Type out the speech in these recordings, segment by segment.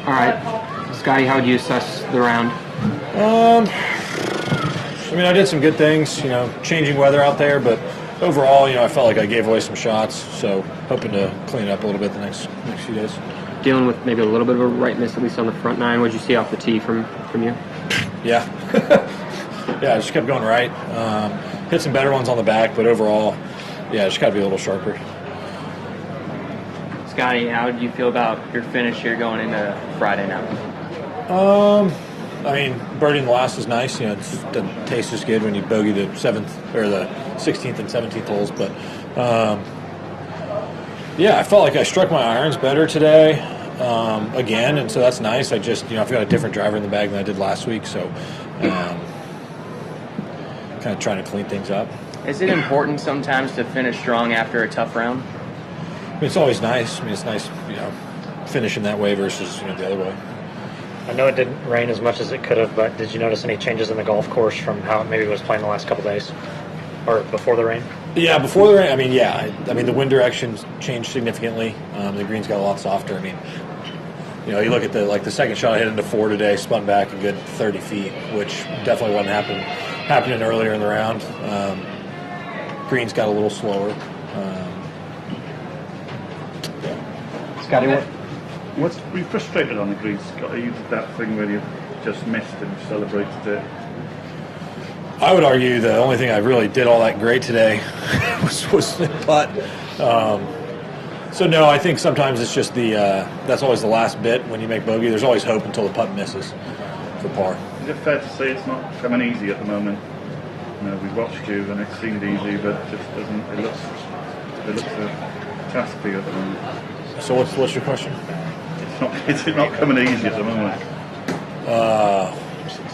All right, Scotty, how would you assess the round? I mean, I did some good things, changing weather out there, but overall, I felt like I gave away some shots, so hoping to clean it up a little bit the next few days. Dealing with maybe a little bit of a right miss, at least on the front nine. What did you see off the tee from you? Yeah. Yeah, I just kept going right. Hit some better ones on the back, but overall, yeah, just got to be a little sharper. Scotty, how did you feel about your finish here going into Friday now? I mean, birdieing the last is nice. It doesn't taste as good when you bogey the 7th or the 16th and 17th holes. But yeah, I felt like I struck my irons better today again, and so that's nice. I just, I've got a different driver in the bag than I did last week, so kind of trying to clean things up. Is it important sometimes to finish strong after a tough round? I mean, it's always nice. I mean, it's nice, finishing that way versus the other way. I know it didn't rain as much as it could have, but did you notice any changes in the golf course from how it maybe was playing the last couple days, or before the rain? Yeah, before the rain. I mean, yeah. I mean, the wind direction changed significantly. The greens got a lot softer. I mean, you look at the second shot I hit into 4 today, spun back a good 30 feet, which definitely wasn't happening earlier in the round. Greens got a little slower. Yeah. Scotty, Were you frustrated on the green, Scott? You did that thing where you just missed and celebrated it. I would argue the only thing I really did all that great today was the putt. So no, I think sometimes it's just that's always the last bit when you make bogey. There's always hope until the putt misses for par. Is it fair to say it's not coming easy at the moment? We watched you and it seemed easy, but it just doesn't. It looks a task for you at the moment. So what's your question? Is it not coming easy at the moment?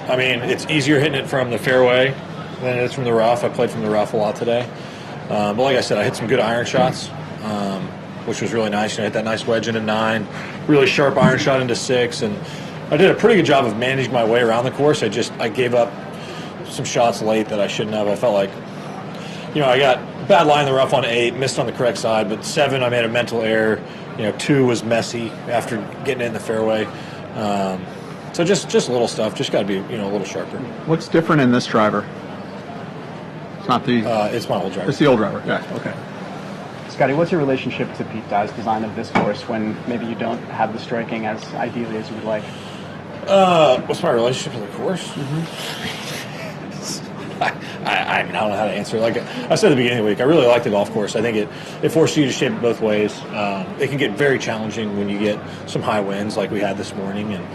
I mean, it's easier hitting it from the fairway than it is from the rough. I played from the rough a lot today. But like I said, I hit some good iron shots, which was really nice. I hit that nice wedge into 9, really sharp iron shot into 6, and I did a pretty good job of managing my way around the course. I gave up some shots late that I shouldn't have. I felt like, I got bad line in the rough on 8, missed on the correct side, but 7, I made a mental error. 2 was messy after getting it in the fairway. So just little stuff. Just got to be a little sharper. What's different in this driver? It's not the. It's my old driver. It's the old driver. Yeah. Okay. Scotty, what's your relationship to Pete Dye's design of this course when maybe you don't have the striking as ideally as you would like? What's my relationship to the course? Mm-hmm. I don't know how to answer. Like I said at the beginning of the week, I really like the golf course. I think it forces you to shape it both ways. It can get very challenging when you get some high winds like we had this morning, and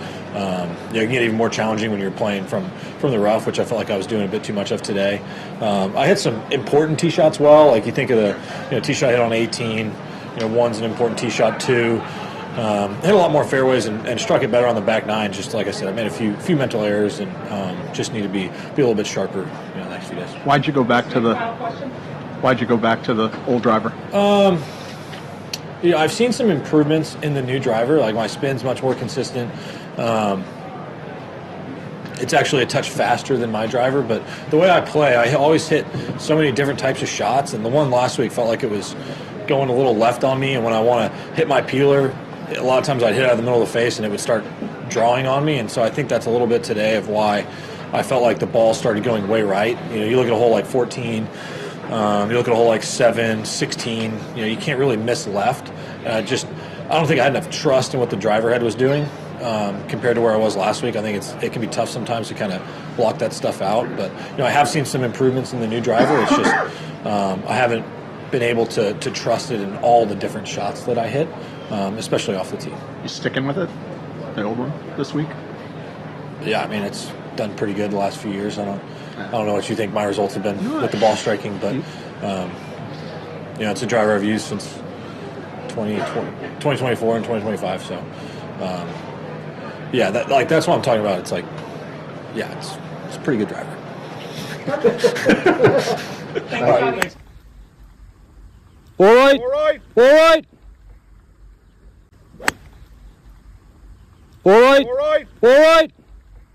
it can get even more challenging when you're playing from the rough, which I felt like I was doing a bit too much of today. I hit some important tee shots well. Like you think of the tee shot I hit on 18. One's an important tee shot. 2. Hit a lot more fairways and struck it better on the back 9. Just like I said, I made a few mental errors and just need to be a little bit sharper the next few days. Why'd you go back to the old driver? I've seen some improvements in the new driver. Like my spin's much more consistent. It's actually a touch faster than my driver, but the way I play, I always hit so many different types of shots, and the one last week felt like it was going a little left on me, and when I want to hit my peeler, a lot of times I'd hit it out of the middle of the face and it would start drawing on me, and so I think that's a little bit today of why I felt like the ball started going way right. You look at a hole like 14, you look at a hole like 7, 16, you can't really miss left. I don't think I had enough trust in what the driver head was doing compared to where I was last week. I think it can be tough sometimes to kind of block that stuff out, but I have seen some improvements in the new driver. It's just I haven't been able to trust it in all the different shots that I hit, especially off the tee. You sticking with it, the old one, this week? Yeah, I mean, it's done pretty good the last few years. I don't know what you think my results have been with the ball striking, but it's a driver I've used since 2024 and 2025. So that's what I'm talking about. It's like, yeah, it's a pretty good driver. All right. All right. All right. All right. All right. All right.